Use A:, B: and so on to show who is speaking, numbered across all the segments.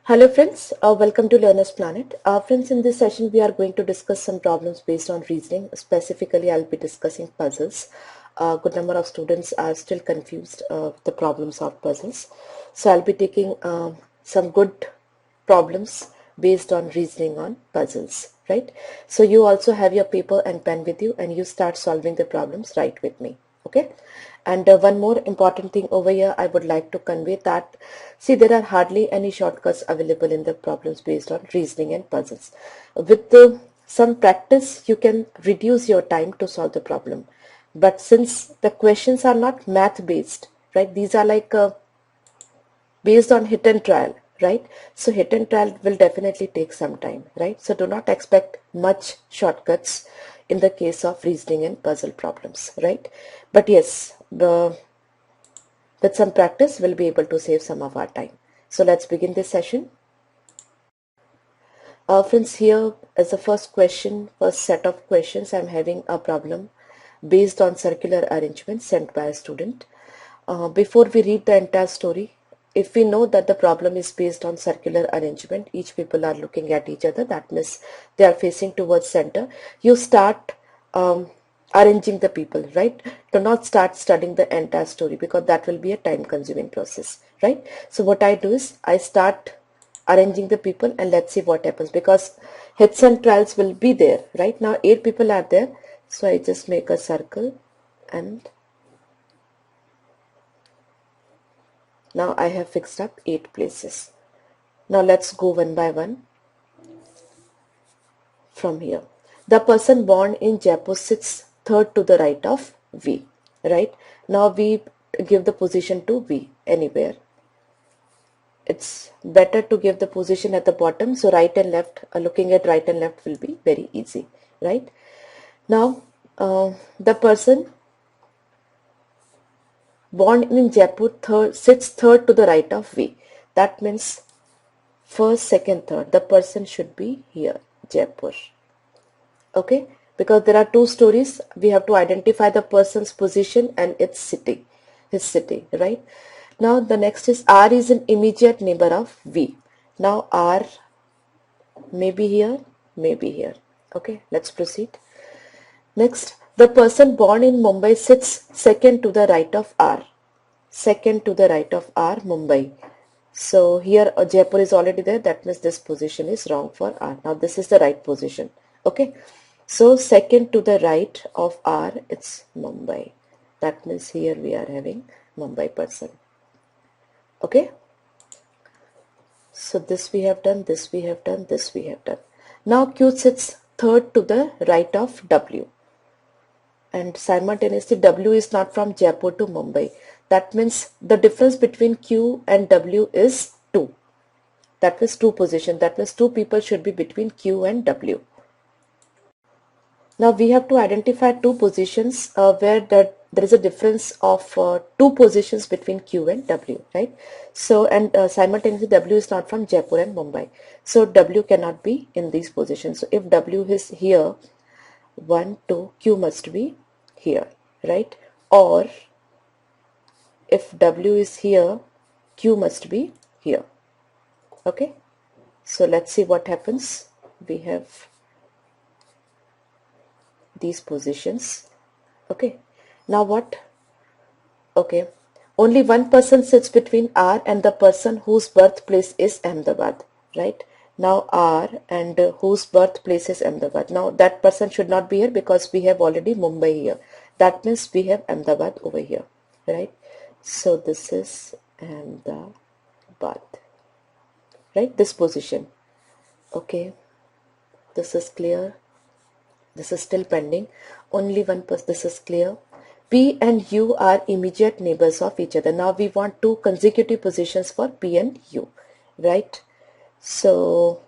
A: Hello friends, welcome to Learner's Planet. Friends, in this session we are going to discuss some problems based on reasoning. Specifically, I'll be discussing puzzles. A good number of students are still confused with the problems of puzzles. So I'll be taking some good problems based on reasoning on puzzles, right? So you also have your paper and pen with you and you start solving the problems right with me, okay? And one more important thing over here I would like to convey that, see, there are hardly any shortcuts available in the problems based on reasoning and puzzles. With some practice, you can reduce your time to solve the problem. But since the questions are not math based, right, these are like based on hit and trial, right? So hit and trial will definitely take some time, right? So do not expect much shortcuts in the case of reasoning and puzzle problems, right? But yes, with some practice we'll be able to save some of our time. So let's begin this session. Friends, here as the first set of questions, I'm having a problem based on circular arrangement sent by a student. Before we read the entire story, if we know that the problem is based on circular arrangement, each people are looking at each other, that means they are facing towards center, you start arranging the people, right? Do not start studying the entire story because that will be a time consuming process, right? So what I do is I start arranging the people and let's see what happens, because hits and trials will be there. Right now 8 people are there, so I just make a circle and now I have fixed up 8 places. Now let's go one by one from here. The person born in Jaipur sits third to the right of V, right? Now we give the position to V anywhere. It's better to give the position at the bottom, so right and left, looking at right and left will be very easy, right? Now the person born in Jaipur sits third to the right of V. That means first, second, third, the person should be here, Jaipur, okay? Because there are two stories, we have to identify the person's position and its city, his city, right? Now the next is R is an immediate neighbor of V. Now R may be here, may be here. Okay, let's proceed. Next, the person born in Mumbai sits second to the right of R. Second to the right of R, Mumbai. So here Jaipur is already there, that means this position is wrong for R. Now this is the right position. Okay, so second to the right of R, it's Mumbai. That means here we are having Mumbai person. Okay, so this we have done, this we have done, this we have done. Now Q sits third to the right of W, and simultaneously W is not from Jaipur to Mumbai. That means the difference between Q and W is 2. That means 2 position. That means 2 people should be between Q and W. Now we have to identify 2 positions where there is a difference of 2 positions between Q and W, right? So, and simultaneously W is not from Jaipur and Mumbai. So W cannot be in these positions. So if W is here, 1, 2, Q must be here, right? Or if W is here, Q must be here. Okay, so let's see what happens. We have these positions. Okay, now what? Okay, only one person sits between R and the person whose birthplace is Ahmedabad, right? Now R and whose birthplace is Ahmedabad. Now that person should not be here because we have already Mumbai here. That means we have Ahmedabad over here, right? So this is Ahmedabad, right? This position. Okay, this is clear. This is still pending. Only one person. This is clear. P and U are immediate neighbors of each other. Now we want 2 consecutive positions for P and U, right? So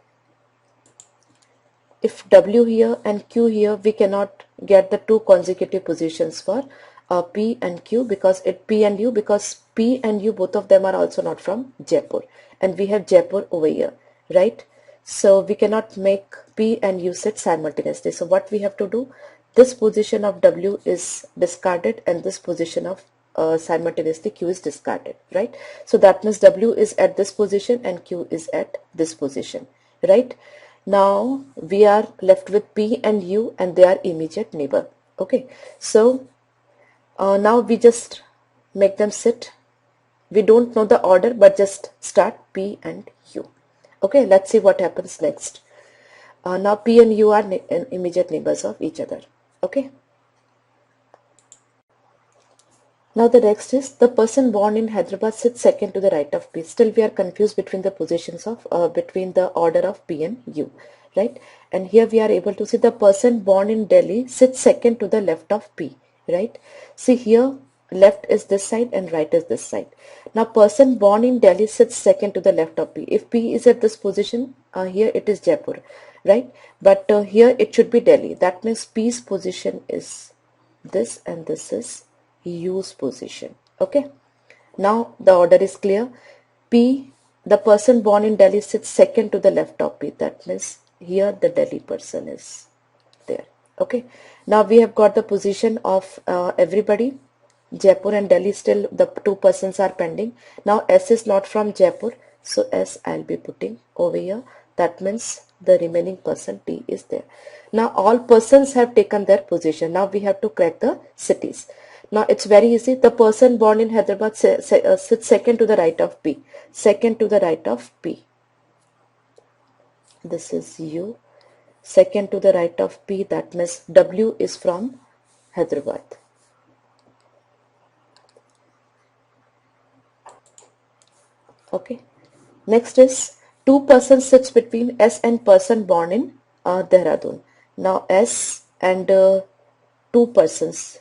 A: if W here and Q here, we cannot get the 2 consecutive positions for P and Q because P and U, because P and U, both of them are also not from Jaipur, and we have Jaipur over here, right? So we cannot make P and U sit simultaneously. So what we have to do, this position of W is discarded and this position of simultaneously Q is discarded, right? So that means W is at this position and Q is at this position, right? Now we are left with P and U and they are immediate neighbor. Okay, so now we just make them sit. We don't know the order, but just start P and U. Okay, let's see what happens next. Now P and U are immediate neighbors of each other. Okay. Now the next is the person born in Hyderabad sits second to the right of P. Still we are confused between the positions of between the order of P and U, right? And here we are able to see the person born in Delhi sits second to the left of P, right? See here left is this side and right is this side. Now person born in Delhi sits second to the left of P. If P is at this position, here it is Jaipur, right? But here it should be Delhi. That means P's position is this and this is U's position. Okay, now the order is clear. P, the person born in Delhi sits second to the left of P. That means here the Delhi person is there. Okay, now we have got the position of everybody. Jaipur and Delhi, still the two persons are pending. Now S is not from Jaipur, so S I'll be putting over here. That means the remaining person T is there. Now all persons have taken their position. Now we have to crack the cities. Now it's very easy. The person born in Hyderabad sits second to the right of P. Second to the right of P. This is U. Second to the right of P. That means W is from Hyderabad. Okay. Next is two persons sits between S and person born in Dehradun. Now S and two persons,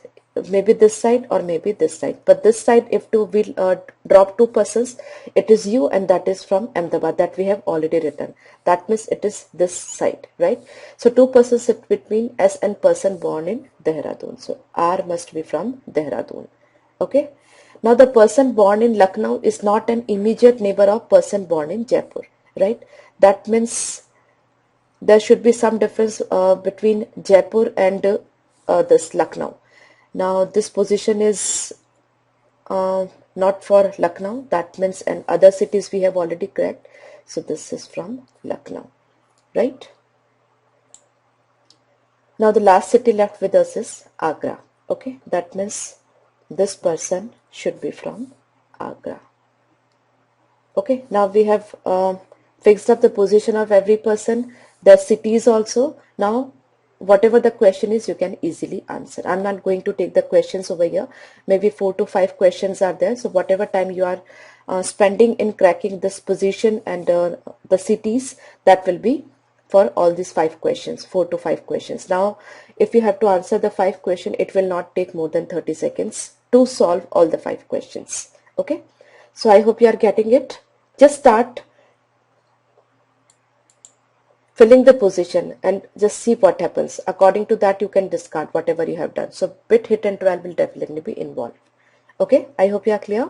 A: maybe this side or maybe this side, but this side if to will drop two persons, it is U and that is from Ahmedabad, that we have already written. That means it is this side, right? So two persons sit between S and person born in Dehradun. So R must be from Dehradun. Okay. Now the person born in Lucknow is not an immediate neighbor of person born in Jaipur, right? That means there should be some difference between Jaipur and this Lucknow. Now this position is not for Lucknow. That means and other cities we have already cracked. So this is from Lucknow, right? Now the last city left with us is Agra. Okay, that means this person should be from Agra. Okay, now we have fixed up the position of every person, the cities also. Now whatever the question is, you can easily answer. I'm not going to take the questions over here. Maybe 4 to 5 questions are there. So whatever time you are spending in cracking this position and the cities, that will be for all these 5 questions, 4 to 5 questions. Now if you have to answer the 5 questions, it will not take more than 30 seconds to solve all the 5 questions. Okay, so I hope you are getting it. Just start filling the position and just see what happens. According to that, you can discard whatever you have done. So bit, hit and 12 will definitely be involved. Okay, I hope you are clear.